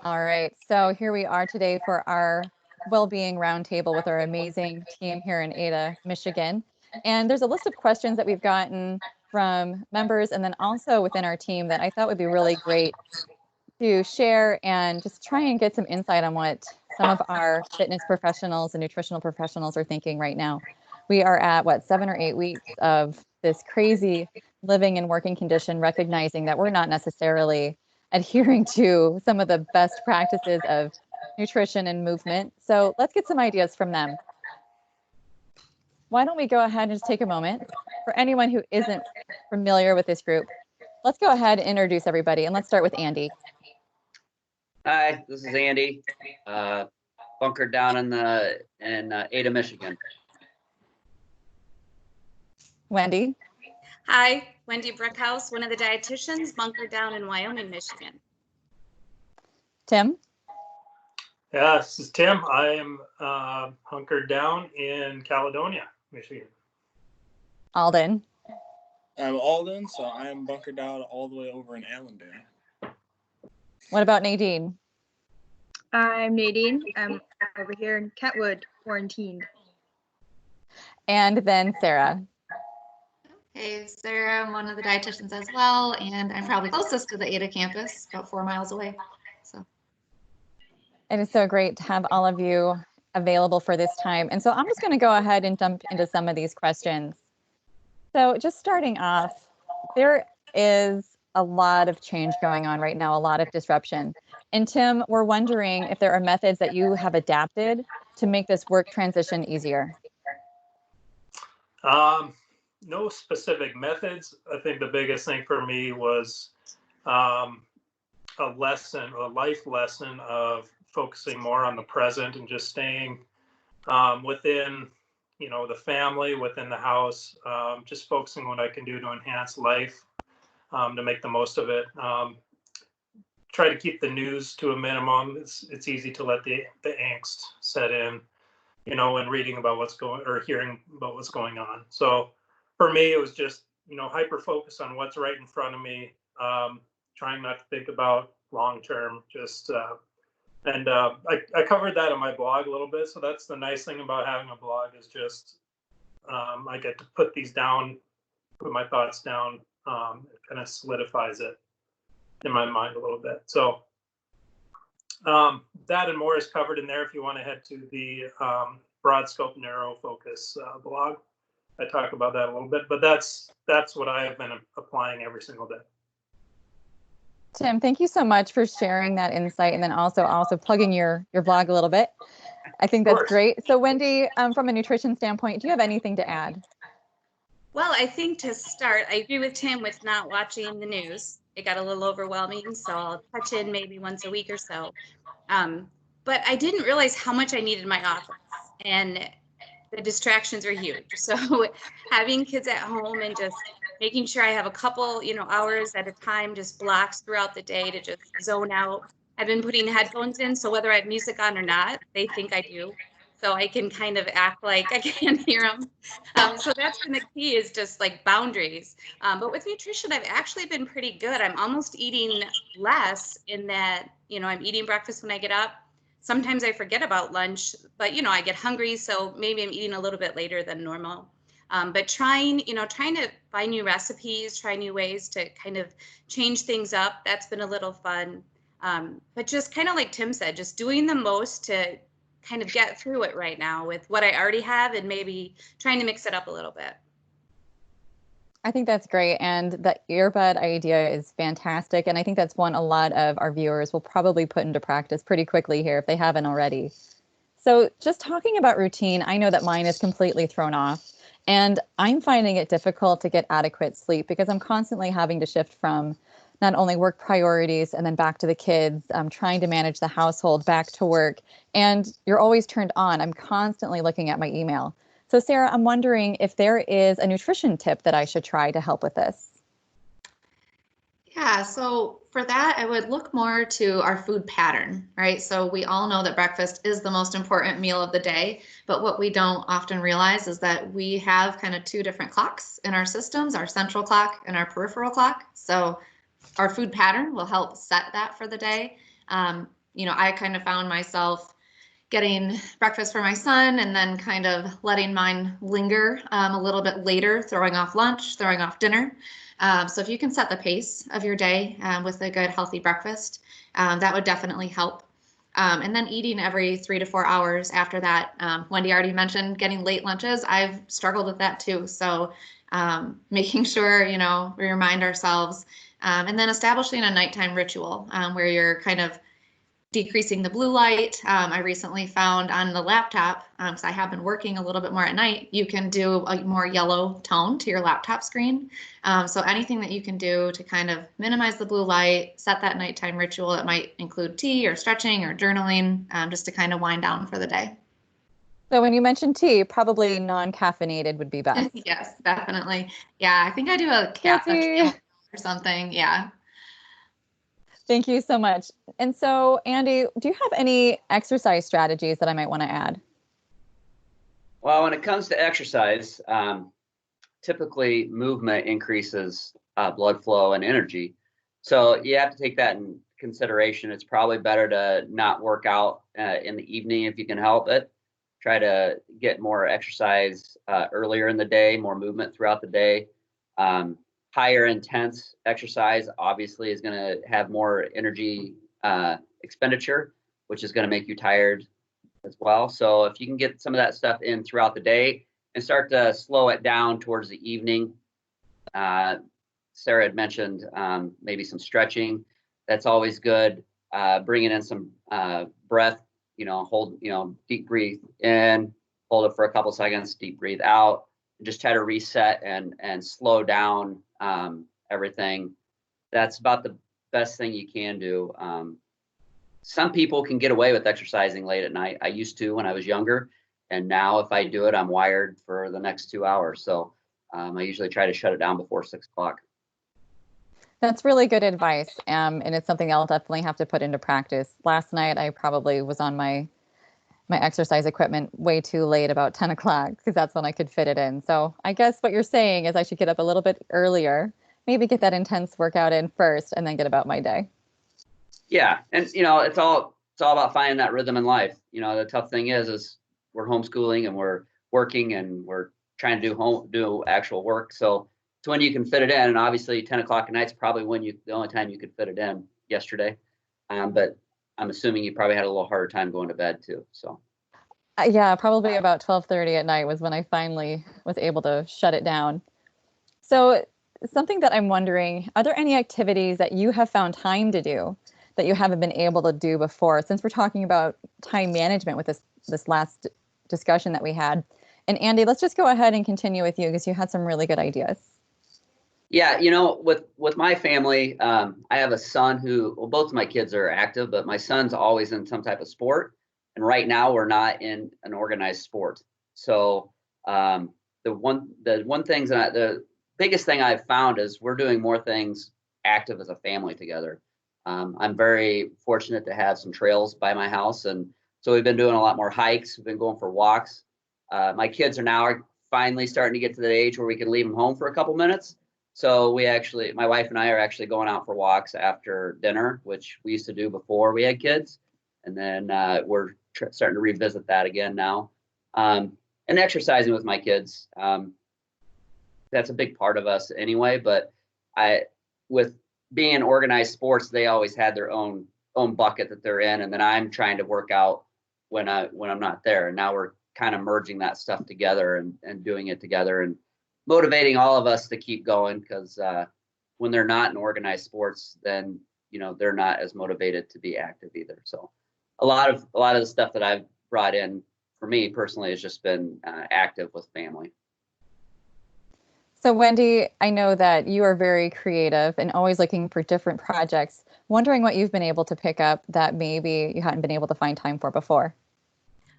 All right, so here we are today for our well-being roundtable with our amazing team here in Ada, Michigan. And there's a list of questions that we've gotten from members and then also within our team that I thought would be really great to share and just try and get some insight on what some of our fitness professionals and nutritional professionals are thinking right now. We are at what, 7 or 8 weeks of this crazy living and working condition, recognizing that we're not necessarily adhering to some of the best practices of nutrition and movement. So let's get some ideas from them. Why don't we go ahead and just take a moment for anyone who isn't familiar with this group. Let's go ahead and introduce everybody, and let's start with Andy. Hi, this is Andy, bunkered down in Ada, Michigan. Wendy. Hi, Wendy Brookhouse, one of the dietitians, bunkered down in Wyoming, Michigan. Tim. Yeah, this is Tim. I am hunkered down in Caledonia, Michigan. Alden. I'm Alden, so I am bunkered down all the way over in Allendale. What about Nadine? I'm Nadine. I'm over here in Kentwood, quarantined. And then Sarah. Hey, Sarah, I'm one of the dietitians as well, and I'm probably closest to the Ada campus, about 4 miles away. So it is so great to have all of you available for this time. And so I'm just going to go ahead and jump into some of these questions. So just starting off, there is a lot of change going on right now, a lot of disruption. And Tim, we're wondering if there are methods that you have adapted to make this work transition easier. No specific methods. I think the biggest thing for me was a life lesson of focusing more on the present and just staying within, the family, within the house, just focusing what I can do to enhance life, to make the most of it. Try to keep the news to a minimum. It's easy to let the angst set in, when reading about hearing about what's going on. So for me, it was just, hyper focus on what's right in front of me, trying not to think about long term, just, I covered that on my blog a little bit. So that's the nice thing about having a blog is just, I get to put these down, put my thoughts down, it kind of solidifies it in my mind a little bit. So that and more is covered in there if you want to head to the broad scope narrow focus blog. I talk about that a little bit, but that's what I have been applying every single day. Tim, thank you so much for sharing that insight and then also plugging your blog a little bit. I think that's great. So Wendy, from a nutrition standpoint, do you have anything to add? Well, I think to start, I agree with Tim with not watching the news. It got a little overwhelming, so I'll touch in maybe once a week or so. But I didn't realize how much I needed my office, and the distractions are huge. So having kids at home and just making sure I have a couple, hours at a time, just blocks throughout the day to just zone out. I've been putting headphones in, so whether I have music on or not, they think I do. So I can kind of act like I can't hear them. So that's been the key, is just like boundaries. But with nutrition, I've actually been pretty good. I'm almost eating less in that, I'm eating breakfast when I get up. Sometimes I forget about lunch, but I get hungry, so maybe I'm eating a little bit later than normal. But trying to find new recipes, try new ways to kind of change things up. That's been a little fun. But just kind of like Tim said, just doing the most to kind of get through it right now with what I already have and maybe trying to mix it up a little bit. I think that's great. And the earbud idea is fantastic. And I think that's one a lot of our viewers will probably put into practice pretty quickly here if they haven't already. So just talking about routine, I know that mine is completely thrown off. And I'm finding it difficult to get adequate sleep because I'm constantly having to shift from not only work priorities and then back to the kids. I'm trying to manage the household, back to work, and you're always turned on. I'm constantly looking at my email. So Sarah, I'm wondering if there is a nutrition tip that I should try to help with this. Yeah, so for that, I would look more to our food pattern, right? So we all know that breakfast is the most important meal of the day, but what we don't often realize is that we have kind of two different clocks in our systems, our central clock and our peripheral clock. So our food pattern will help set that for the day. I kind of found myself getting breakfast for my son and then kind of letting mine linger a little bit later, throwing off lunch, throwing off dinner. So if you can set the pace of your day with a good, healthy breakfast, that would definitely help. And then eating every 3 to 4 hours after that. Wendy already mentioned getting late lunches. I've struggled with that too. So making sure, we remind ourselves, and then establishing a nighttime ritual where you're kind of decreasing the blue light. I recently found on the laptop, because I have been working a little bit more at night, you can do a more yellow tone to your laptop screen. So anything that you can do to kind of minimize the blue light, set that nighttime ritual. It might include tea or stretching or journaling, just to kind of wind down for the day. So when you mentioned tea, probably non-caffeinated would be best. Yes, definitely. Yeah, I think I do a Guilty. or something. Yeah. Thank you so much. And so, Andy, do you have any exercise strategies that I might want to add? Well, when it comes to exercise, typically movement increases blood flow and energy. So you have to take that in consideration. It's probably better to not work out in the evening if you can help it. Try to get more exercise earlier in the day, more movement throughout the day. Higher intense exercise obviously is going to have more energy expenditure, which is going to make you tired as well. So if you can get some of that stuff in throughout the day and start to slow it down towards the evening. Sarah had mentioned maybe some stretching. That's always good. Bringing in some breath, hold, deep breathe in, hold it for a couple seconds, deep breathe out, and just try to reset and slow down everything. That's about the best thing you can do. Some people can get away with exercising late at night. I used to when I was younger, and now if I do it, I'm wired for the next 2 hours. So I usually try to shut it down before 6 o'clock. That's really good advice. And it's something I'll definitely have to put into practice. Last night, I probably was on my exercise equipment way too late, about 10 o'clock, because that's when I could fit it in. So I guess what you're saying is I should get up a little bit earlier, maybe get that intense workout in first, and then get about my day. Yeah. And, it's all about finding that rhythm in life. The tough thing is we're homeschooling and we're working and we're trying to do actual work. So it's when you can fit it in. And obviously 10 o'clock at night is probably the only time you could fit it in yesterday. But I'm assuming you probably had a little harder time going to bed too. So. Yeah, probably about 12:30 at night was when I finally was able to shut it down. So something that I'm wondering, are there any activities that you have found time to do that you haven't been able to do before? Since we're talking about time management with this last discussion that we had. And Andy, let's just go ahead and continue with you because you had some really good ideas. Yeah, with my family, I have a son both of my kids are active, but my son's always in some type of sport. And right now we're not in an organized sport. So the biggest thing I've found is we're doing more things active as a family together. I'm very fortunate to have some trails by my house. And so we've been doing a lot more hikes. We've been going for walks. My kids are finally starting to get to the age where we can leave them home for a couple minutes. So my wife and I are actually going out for walks after dinner, which we used to do before we had kids. And then we're starting to revisit that again now. And exercising with my kids. That's a big part of us anyway. But with being in organized sports, they always had their own bucket that they're in. And then I'm trying to work out when I'm not there. And now we're kind of merging that stuff together and doing it together and motivating all of us to keep going, because when they're not in organized sports, then they're not as motivated to be active either. So a lot of the stuff that I've brought in for me personally has just been active with family. So Wendy, I know that you are very creative and always looking for different projects. Wondering what you've been able to pick up that maybe you hadn't been able to find time for before.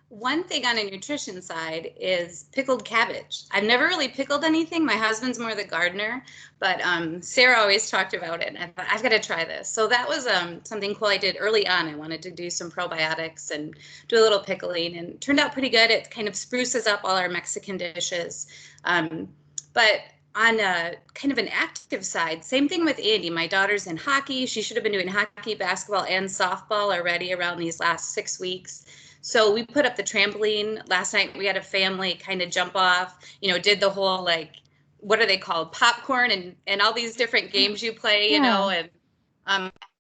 One thing on a nutrition side is pickled cabbage. I've never really pickled anything. My husband's more the gardener, but Sarah always talked about it. And I thought, I've got to try this. So that was something cool I did early on. I wanted to do some probiotics and do a little pickling, and it turned out pretty good. It kind of spruces up all our Mexican dishes. But on a kind of an active side, same thing with Andy. My daughter's in hockey. She should have been doing hockey, basketball, and softball already around these last 6 weeks. So we put up the trampoline. Last night we had a family kind of jump off, did the whole like, what are they called? Popcorn and all these different games you play, and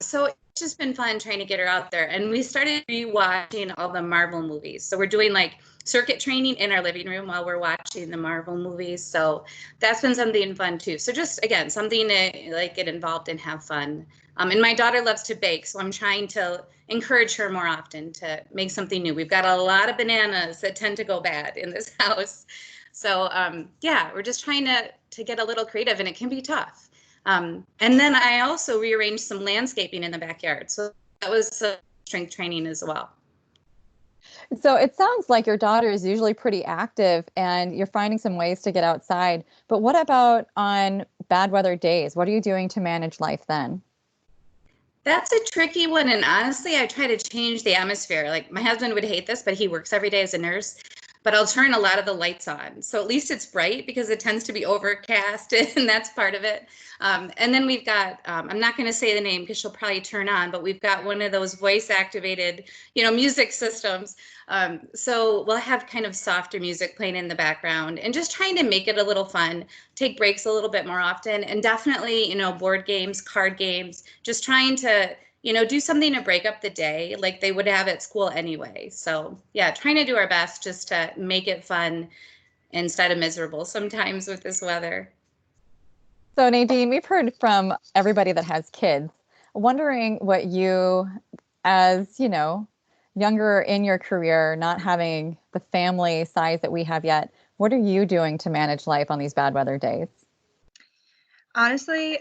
so it's just been fun trying to get her out there. And we started rewatching all the Marvel movies. So we're doing like circuit training in our living room while we're watching the Marvel movies. So that's been something fun too. So just again, something to like get involved and have fun. And my daughter loves to bake, so I'm trying to encourage her more often to make something new. We've got a lot of bananas that tend to go bad in this house. So yeah, we're just trying to get a little creative, and it can be tough. And then I also rearranged some landscaping in the backyard. So that was strength training as well. So it sounds like your daughter is usually pretty active and you're finding some ways to get outside. But what about on bad weather days? What are you doing to manage life then? That's a tricky one. And honestly, I try to change the atmosphere. Like my husband would hate this, but he works every day as a nurse. But I'll turn a lot of the lights on. So at least it's bright because it tends to be overcast and that's part of it. And then we've got, I'm not going to say the name because she'll probably turn on, but we've got one of those voice activated, music systems. So we'll have kind of softer music playing in the background and just trying to make it a little fun, take breaks a little bit more often. And definitely, board games, card games, just trying to do something to break up the day like they would have at school anyway. So yeah, trying to do our best just to make it fun instead of miserable sometimes with this weather. So Nadine, we've heard from everybody that has kids, wondering what you, as younger in your career, not having the family size that we have yet, what are you doing to manage life on these bad weather days? Honestly,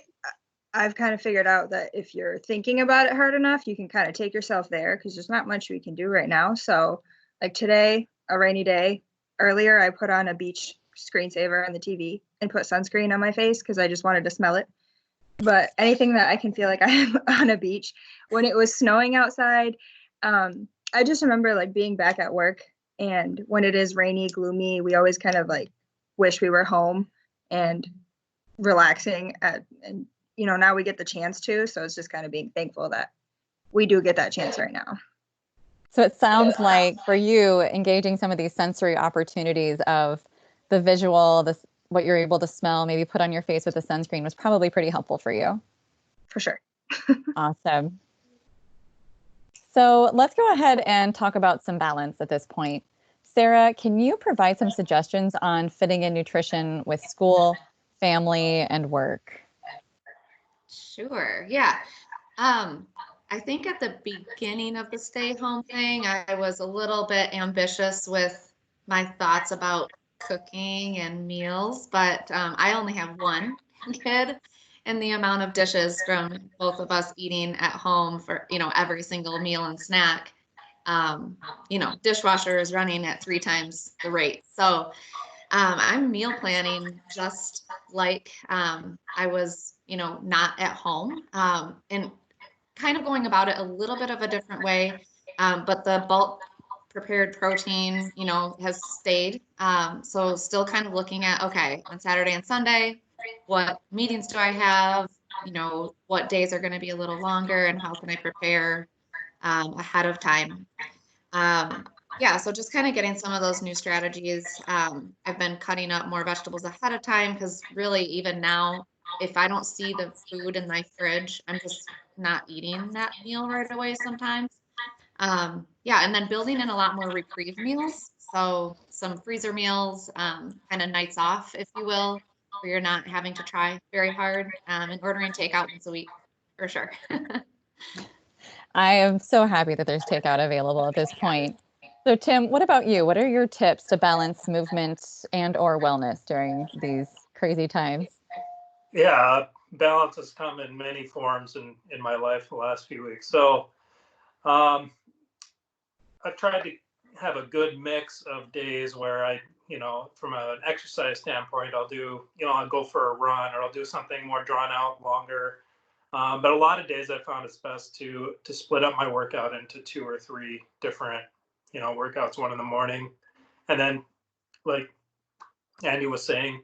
I've kind of figured out that if you're thinking about it hard enough, you can kind of take yourself there because there's not much we can do right now. So like today, a rainy day, earlier I put on a beach screensaver on the TV and put sunscreen on my face because I just wanted to smell it. But anything that I can feel like I'm on a beach. When it was snowing outside, I just remember like being back at work, and when it is rainy, gloomy, we always kind of like wish we were home and relaxing and now we get the chance to, so it's just kind of being thankful that we do get that chance right now. So it sounds like for you, engaging some of these sensory opportunities of the visual, what you're able to smell, maybe put on your face with the sunscreen was probably pretty helpful for you. For sure. Awesome. So let's go ahead and talk about some balance at this point. Sarah, can you provide some suggestions on fitting in nutrition with school, family, and work? Sure. Yeah. I think at the beginning of the stay home thing, I was a little bit ambitious with my thoughts about cooking and meals, but I only have one kid, and the amount of dishes from both of us eating at home for, every single meal and snack, dishwasher is running at 3 times the rate. So I'm meal planning just like I was, not at home, and kind of going about it a little bit of a different way. But the bulk prepared protein, has stayed. So still kind of looking at, okay, on Saturday and Sunday, what meetings do I have? What days are going to be a little longer, and how can I prepare ahead of time? Yeah, so just kind of getting some of those new strategies. I've been cutting up more vegetables ahead of time because really even now, if I don't see the food in my fridge, I'm just not eating that meal right away sometimes. Yeah, and then building in a lot more reprieve meals. So some freezer meals, kind of nights off, if you will, where you're not having to try very hard, and ordering takeout once a week for sure. I am so happy that there's takeout available at this point. So Tim, what about you? What are your tips to balance movement and or wellness during these crazy times? Yeah, balance has come in many forms in my life the last few weeks. So I've tried to have a good mix of days where I, from an exercise standpoint, I'll do, I'll go for a run or I'll do something more drawn out, longer. But a lot of days I found it's best to split up my workout into 2 or 3 different, workouts, one in the morning. And then like Andy was saying,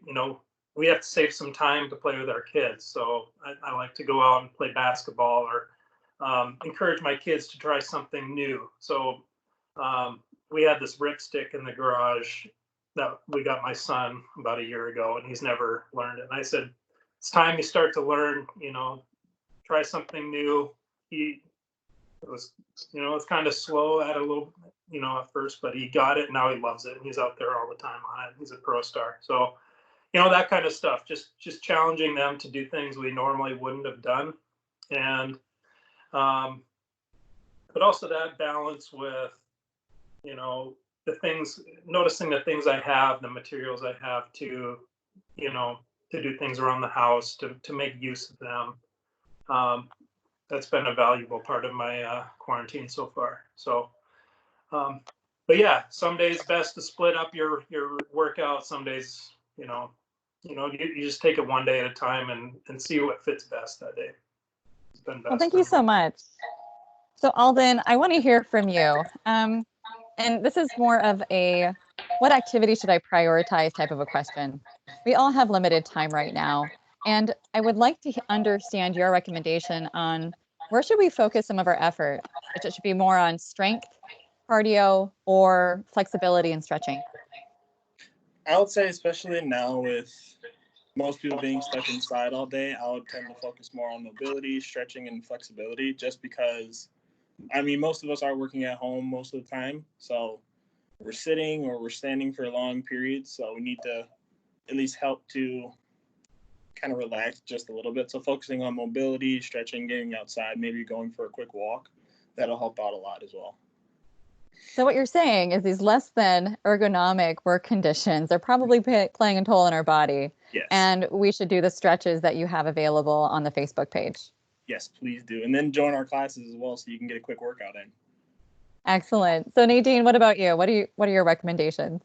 we have to save some time to play with our kids. So I like to go out and play basketball or encourage my kids to try something new. So we had this ripstick in the garage that we got my son about a year ago, and he's never learned it. And I said, it's time you start to learn, try something new. It was, it's kind of slow at a little, at first, but he got it. And now he loves it. And he's out there all the time on it. He's a pro star. So, that kind of stuff, just challenging them to do things we normally wouldn't have done. And, but also that balance with, the things, noticing the things I have, the materials I have to, to do things around the house, to make use of them. That's been a valuable part of my quarantine so far. So, but yeah, some days best to split up your workout. Some days, you just take it one day at a time and see what fits best that day. It's been best. Well, thank you so much. So Alden, I want to hear from you. And this is more of a, what activity should I prioritize type of a question. We all have limited time right now. And I would like to understand your recommendation on where should we focus some of our effort? It should be more on strength, cardio, or flexibility and stretching. I would say, especially now with most people being stuck inside all day, I would tend to focus more on mobility, stretching, and flexibility, just because, most of us are working at home most of the time. So we're sitting or we're standing for long periods. So we need to at least help to kind of relax just a little bit. So focusing on mobility, stretching, getting outside, maybe going for a quick walk, that'll help out a lot as well. So what you're saying is these less than ergonomic work conditions are probably playing a toll in our body. Yes. And we should do the stretches that you have available on the Facebook page. Yes, please do. And then join our classes as well so you can get a quick workout in. Excellent. So Nadine, what about you? What are your recommendations?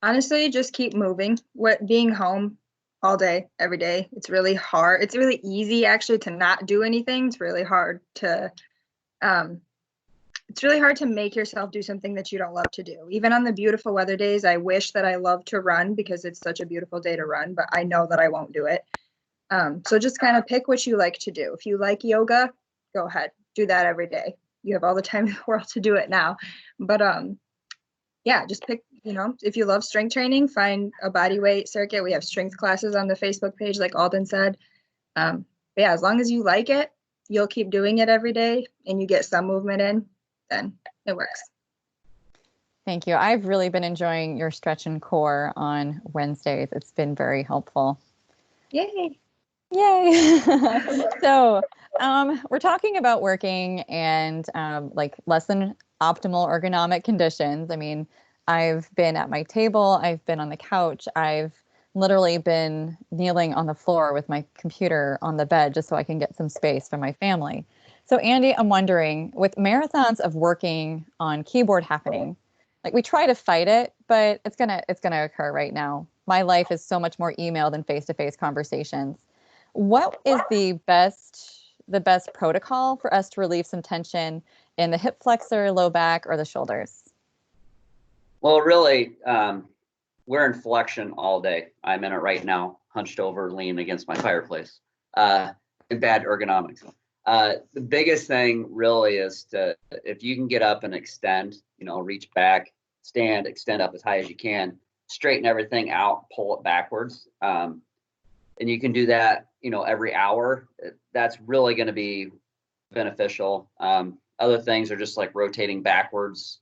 Honestly, just keep moving. Being home all day, every day, it's really hard. It's really easy actually to not do anything. It's really hard to make yourself do something that you don't love to do. Even on the beautiful weather days, I wish that I loved to run because it's such a beautiful day to run, but I know that I won't do it. So just kind of pick what you like to do. If you like yoga, go ahead, do that every day. You have all the time in the world to do it now. But yeah, just pick, if you love strength training, find a body weight circuit. We have strength classes on the Facebook page, like Alden said. But yeah, as long as you like it, you'll keep doing it every day and you get some movement in, then it works. Thank you. I've really been enjoying your stretch and core on Wednesdays. It's been very helpful. Yay. Yay. So we're talking about working and like less than optimal ergonomic conditions. I've been at my table, I've been on the couch, I've literally been kneeling on the floor with my computer on the bed just so I can get some space for my family. So Andy, I'm wondering, with marathons of working on keyboard happening, like we try to fight it, but it's gonna occur right now. My life is so much more email than face-to-face conversations. What is the best protocol for us to relieve some tension in the hip flexor, low back, or the shoulders? Well, really, we're in flexion all day. I'm in it right now, hunched over, leaning against my fireplace, in bad ergonomics. The biggest thing really is if you can get up and extend, reach back, stand, extend up as high as you can, straighten everything out, pull it backwards. And you can do that, every hour. That's really going to be beneficial. Other things are just like rotating backwards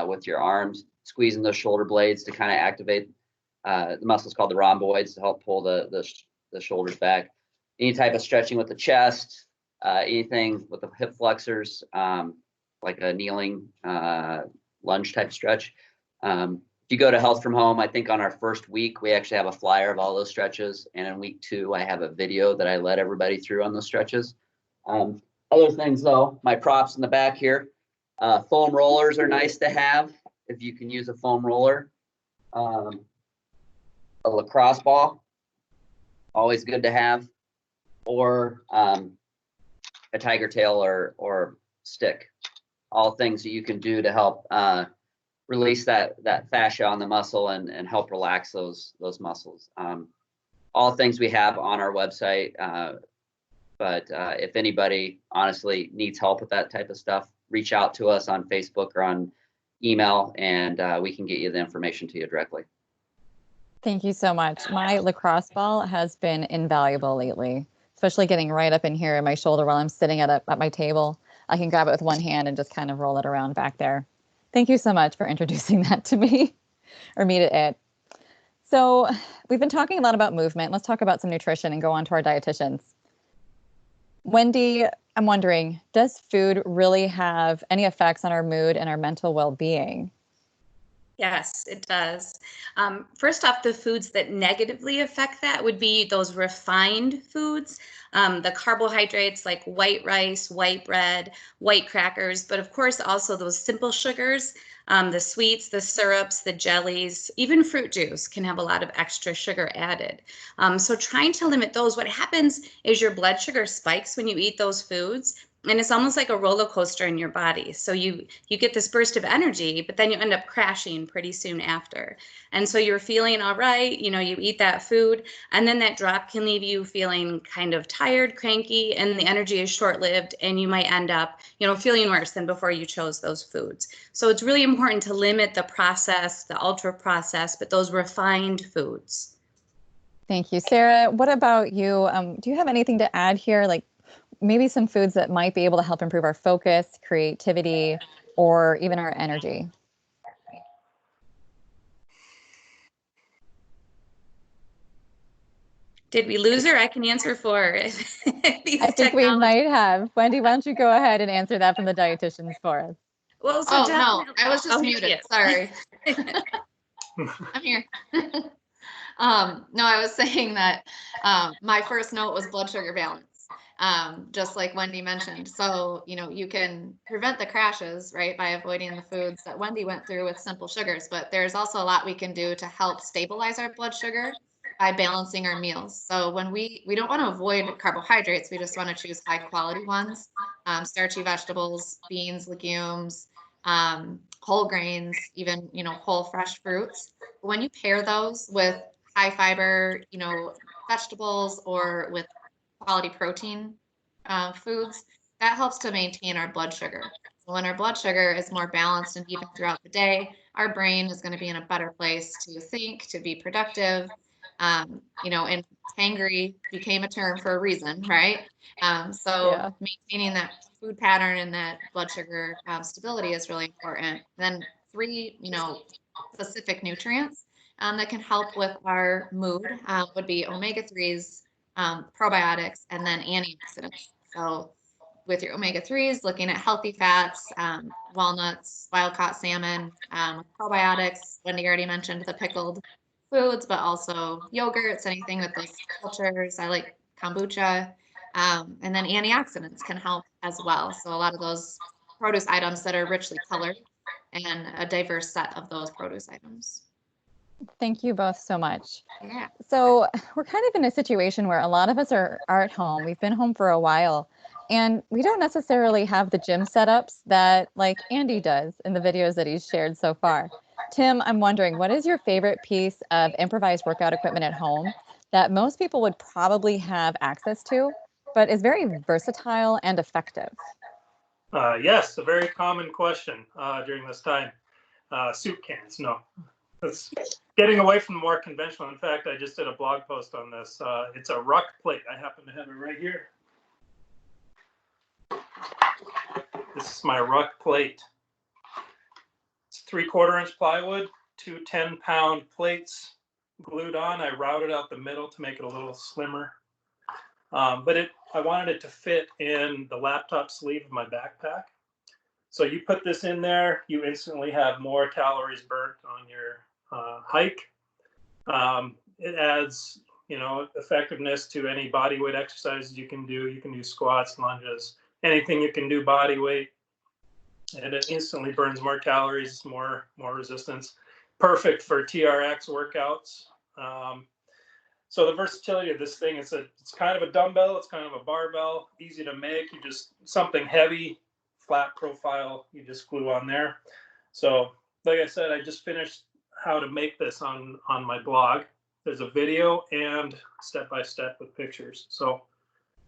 with your arms, squeezing those shoulder blades to kind of activate the muscles called the rhomboids to help pull the shoulders back. Any type of stretching with the chest, anything with the hip flexors, like a kneeling lunge type stretch. If you go to Health from Home, I think on our first week, we actually have a flyer of all those stretches. And in week 2, I have a video that I led everybody through on those stretches. Other things though, my props in the back here, foam rollers are nice to have if you can use a foam roller. A lacrosse ball, always good to have, or a tiger tail or stick. All things that you can do to help release that fascia on the muscle and help relax those muscles. all things we have on our website. But if anybody honestly needs help with that type of stuff, reach out to us on Facebook or on email, and we can get you the information to you directly. Thank you so much. My lacrosse ball has been invaluable lately, especially getting right up in here in my shoulder while I'm sitting at my table. I can grab it with one hand and just kind of roll it around back there. Thank you so much for introducing that to me, or me to it. So we've been talking a lot about movement. Let's talk about some nutrition and go on to our dietitians. Wendy, I'm wondering, does food really have any effects on our mood and our mental well-being? Yes, it does. First off, the foods that negatively affect that would be those refined foods, the carbohydrates like white rice, white bread, white crackers, but of course also those simple sugars, the sweets, the syrups, the jellies, even fruit juice can have a lot of extra sugar added. So trying to limit those, what happens is your blood sugar spikes when you eat those foods. And it's almost like a roller coaster in your body. So you get this burst of energy, but then you end up crashing pretty soon after. And so you're feeling all right, you eat that food, and then that drop can leave you feeling kind of tired, cranky, and the energy is short-lived, and you might end up, feeling worse than before you chose those foods. So it's really important to limit the processed, the ultra processed, but those refined foods. Thank you, Sarah. What about you? Do you have anything to add here? Like maybe some foods that might be able to help improve our focus, creativity, or even our energy? Did we lose her? I can answer for I think we might have. Wendy, why don't you go ahead and answer that from the dietitians for us? Well, so no, I was just muted. Sorry. I'm here. No, I was saying that my first note was blood sugar balance. Just like Wendy mentioned. So, you can prevent the crashes, right, by avoiding the foods that Wendy went through with simple sugars, but there's also a lot we can do to help stabilize our blood sugar by balancing our meals. So when we don't want to avoid carbohydrates, we just want to choose high quality ones, starchy vegetables, beans, legumes, whole grains, even, whole fresh fruits. When you pair those with high fiber, vegetables or with quality protein foods, that helps to maintain our blood sugar. So when our blood sugar is more balanced and even throughout the day, our brain is going to be in a better place to think, to be productive. And hangry became a term for a reason, right? So maintaining that food pattern and that blood sugar stability is really important. Then 3, specific nutrients that can help with our mood would be omega-3s, probiotics, and then antioxidants. So with your omega-3s, looking at healthy fats, walnuts, wild-caught salmon, probiotics. Wendy already mentioned the pickled foods, but also yogurts, anything with those cultures. I like kombucha. And then antioxidants can help as well. So a lot of those produce items that are richly colored and a diverse set of those produce items. Thank you both so much. Yeah. So we're kind of in a situation where a lot of us are at home. We've been home for a while, and we don't necessarily have the gym setups that like Andy does in the videos that he's shared so far. Tim, I'm wondering, what is your favorite piece of improvised workout equipment at home that most people would probably have access to, but is very versatile and effective? Yes, a very common question during this time. Soup cans, no. It's getting away from the more conventional. In fact, I just did a blog post on this. It's a ruck plate. I happen to have it right here. This is my ruck plate. It's 3/4 inch plywood, 2 10-pound plates glued on. I routed out the middle to make it a little slimmer. But I wanted it to fit in the laptop sleeve of my backpack. So you put this in there, you instantly have more calories burnt on your hike. It adds, effectiveness to any body weight exercises you can do. You can do squats, lunges, anything you can do body weight, and it instantly burns more calories, more resistance. Perfect for TRX workouts. So the versatility of this thing, it's kind of a dumbbell, it's kind of a barbell, easy to make. You just something heavy, flat profile, you just glue on there. So like I said, I just finished how to make this on my blog. there's a video and step-by-step with pictures. So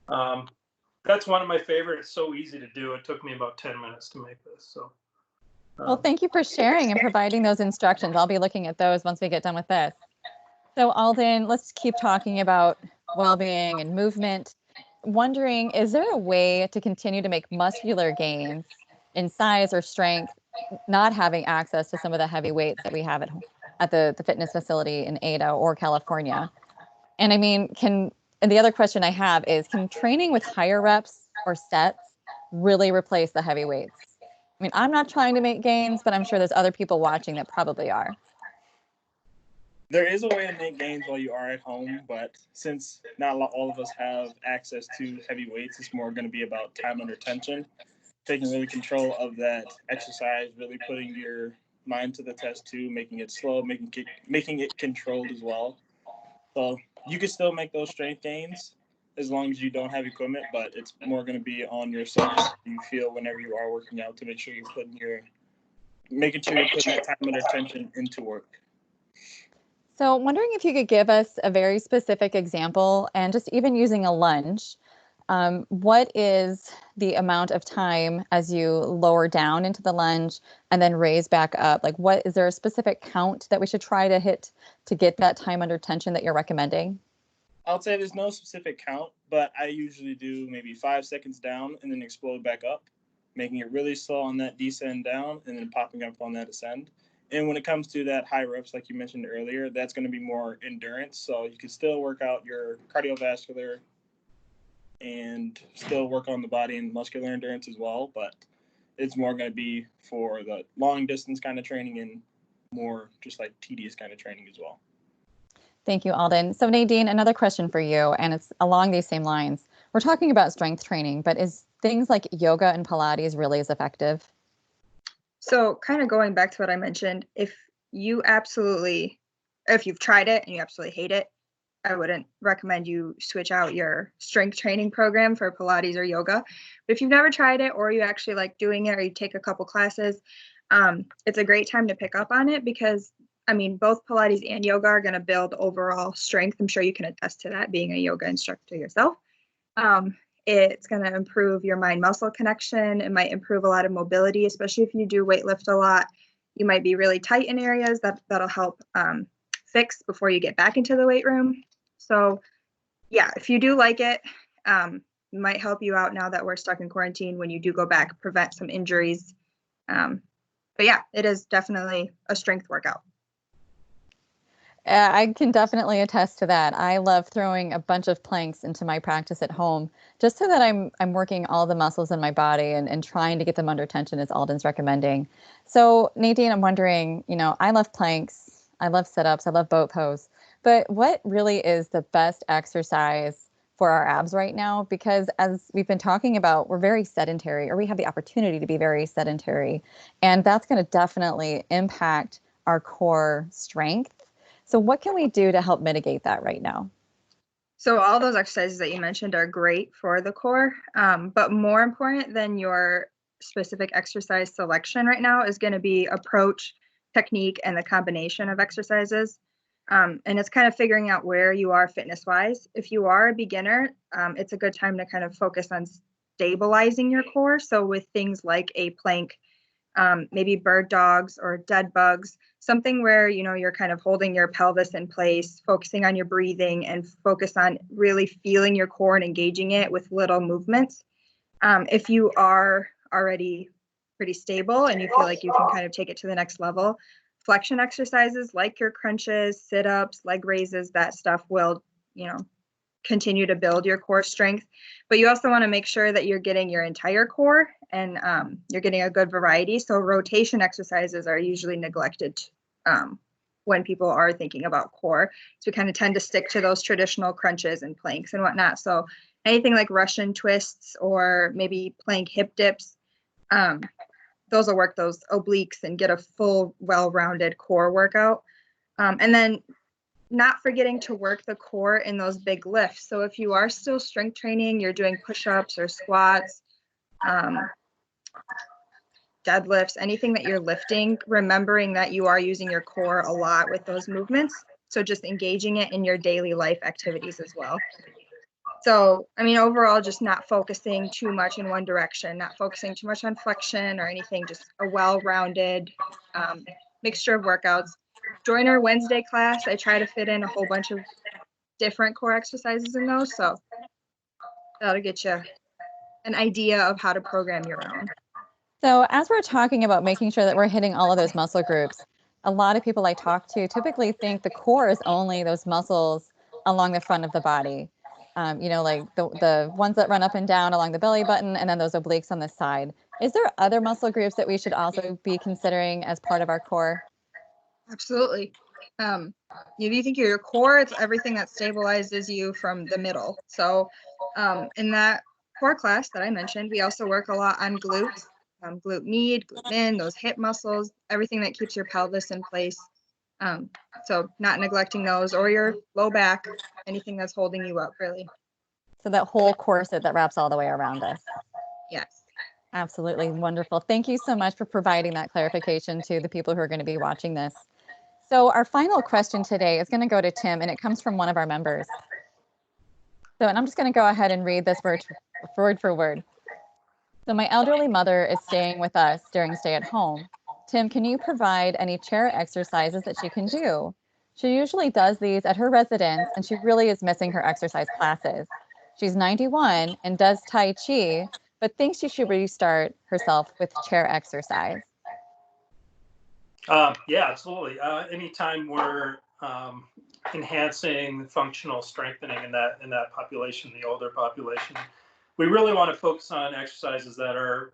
that's one of my favorites. It's so easy to do. It took me about 10 minutes to make this. So. Well, thank you for sharing and providing those instructions. I'll be looking at those once we get done with this. So Alden, let's keep talking about well-being and movement. Wondering, is there a way to continue to make muscular gains in size or strength, not having access to some of the heavy weights that we have at the fitness facility in Ada or California? And I mean, and the other question I have is, can training with higher reps or sets really replace the heavy weights? I mean, I'm not trying to make gains, but I'm sure there's other people watching that probably are. There is a way to make gains while you are at home, but since not all of us have access to heavy weights, it's more going to be about time under tension, taking really control of that exercise, really putting your mind to the test too, making it slow, making it controlled as well. So you can still make those strength gains as long as you don't have equipment, but it's more going to be on yourself. You feel whenever you are working out to make sure you're making sure you're putting that time under tension into work. So wondering if you could give us a very specific example, and just even using a lunge, what is the amount of time as you lower down into the lunge and then raise back up? Like, is there a specific count that we should try to hit to get that time under tension that you're recommending? I'll say there's no specific count, but I usually do maybe 5 seconds down and then explode back up, making it really slow on that descend down and then popping up on that ascend. And when it comes to that high reps, like you mentioned earlier, that's going to be more endurance. So you can still work out your cardiovascular and still work on the body and muscular endurance as well. But it's more going to be for the long distance kind of training and more just like tedious kind of training as well. Thank you, Alden. So Nadine, another question for you, and it's along these same lines. We're talking about strength training, but is things like yoga and Pilates really as effective? So kind of going back to what I mentioned, if you've tried it and you absolutely hate it, I wouldn't recommend you switch out your strength training program for Pilates or yoga. But if you've never tried it, or you actually like doing it, or you take a couple classes, it's a great time to pick up on it, because I mean, both Pilates and yoga are going to build overall strength. I'm sure you can attest to that, being a yoga instructor yourself. It's going to improve your mind-muscle connection. It might improve a lot of mobility, especially if you do weightlift a lot. You might be really tight in areas that'll help fix before you get back into the weight room. So yeah, if you do like it, it might help you out now that we're stuck in quarantine. When you do go back, prevent some injuries. But yeah, it is definitely a strength workout. I can definitely attest to that. I love throwing a bunch of planks into my practice at home, just so that I'm working all the muscles in my body and trying to get them under tension, as Alden's recommending. So Nadine, I'm wondering, I love planks, I love sit-ups, I love boat pose, but what really is the best exercise for our abs right now? Because as we've been talking about, we're very sedentary, or we have the opportunity to be very sedentary, and that's going to definitely impact our core strength. So what can we do to help mitigate that right now? So all those exercises that you mentioned are great for the core, but more important than your specific exercise selection right now is going to be approach, technique, and the combination of exercises. And it's kind of figuring out where you are fitness-wise. If you are a beginner, it's a good time to kind of focus on stabilizing your core. So with things like a plank, maybe bird dogs or dead bugs, something where you're kind of holding your pelvis in place, focusing on your breathing, and focus on really feeling your core and engaging it with little movements. If you are already pretty stable and you feel like you can kind of take it to the next level, flexion exercises like your crunches, sit-ups, leg raises, that stuff will continue to build your core strength. But you also want to make sure that you're getting your entire core and you're getting a good variety. So rotation exercises are usually neglected when people are thinking about core. So we kind of tend to stick to those traditional crunches and planks and whatnot. So anything like Russian twists or maybe plank hip dips, those will work those obliques and get a full, well-rounded core workout. And then not forgetting to work the core in those big lifts. So if you are still strength training, you're doing push-ups or squats, deadlifts, anything that you're lifting, remembering that you are using your core a lot with those movements. So just engaging it in your daily life activities as well. So, I mean, overall, just not focusing too much in one direction, not focusing too much on flexion or anything, just a well-rounded mixture of workouts. Join our Wednesday class. I try to fit in a whole bunch of different core exercises in those. So that'll get you an idea of how to program your own. So as we're talking about making sure that we're hitting all of those muscle groups, a lot of people I talk to typically think the core is only those muscles along the front of the body. You know, like the ones that run up and down along the belly button, and then those obliques on the side. Is there other muscle groups that we should also be considering as part of our core? Absolutely. If you think of your core, it's everything that stabilizes you from the middle. So in that core class that I mentioned, we also work a lot on glutes, glute med, glute min, those hip muscles, everything that keeps your pelvis in place. So not neglecting those, or your low back, anything that's holding you up, really. So that whole corset that wraps all the way around us. Yes. Absolutely wonderful. Thank you so much for providing that clarification to the people who are going to be watching this. So our final question today is going to go to Tim, and it comes from one of our members. So, and I'm just going to go ahead and read this word for word. So my elderly mother is staying with us during stay at home. Tim, can you provide any chair exercises that she can do? She usually does these at her residence, and she really is missing her exercise classes. She's 91 and does Tai Chi, but thinks she should restart herself with chair exercise. Yeah, absolutely. Anytime we're enhancing functional strengthening in that population, the older population, we really want to focus on exercises that are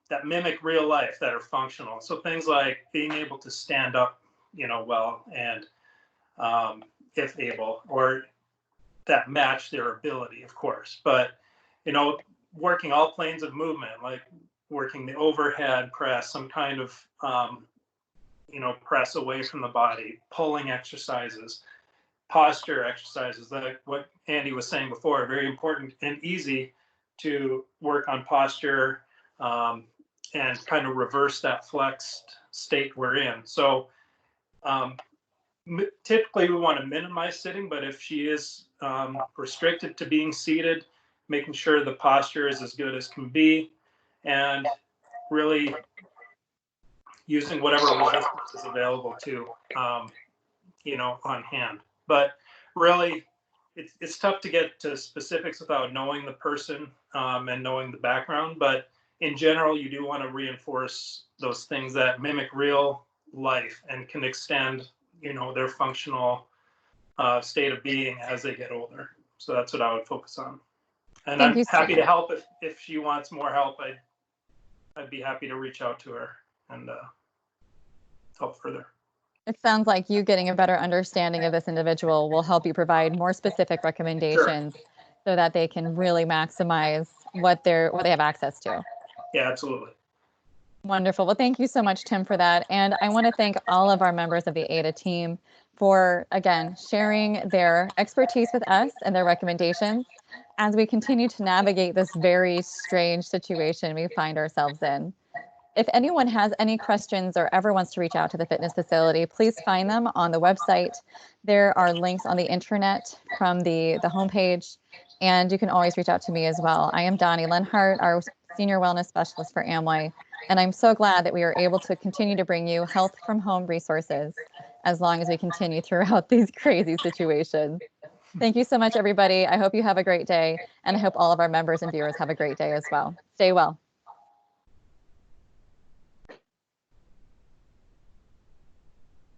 that mimic real life, that are functional. So things like being able to stand up, you know, well, and if able, or that match their ability, of course. But you know, working all planes of movement, like working the overhead press, some kind of you know, press away from the body, pulling exercises, posture exercises, like what Andy was saying before, very important and easy to work on posture and kind of reverse that flexed state we're in. So typically we want to minimize sitting, but if she is restricted to being seated, making sure the posture is as good as can be, and really using whatever resistance is available to, you know, on hand. But really, it's tough to get to specifics without knowing the person and knowing the background. But in general, you do want to reinforce those things that mimic real life and can extend, you know, their functional state of being as they get older. So that's what I would focus on. And Thank I'm you, happy Steve. to help if she wants more help. I'd be happy to reach out to her and help further. It sounds like you getting a better understanding of this individual will help you provide more specific recommendations so that they can really maximize what they have access to. Yeah, absolutely. Wonderful. Well, thank you so much, Tim, for that. And I want to thank all of our members of the ADA team for, again, sharing their expertise with us and their recommendations as we continue to navigate this very strange situation we find ourselves in. If anyone has any questions or ever wants to reach out to the fitness facility, please find them on the website. There are links on the intranet from the homepage, and you can always reach out to me as well. I am Donnie Lenhart, our Senior Wellness Specialist for Amway, and I'm so glad that we are able to continue to bring you health from home resources as long as we continue throughout these crazy situations. Thank you so much, everybody. I hope you have a great day, and I hope all of our members and viewers have a great day as well. Stay well.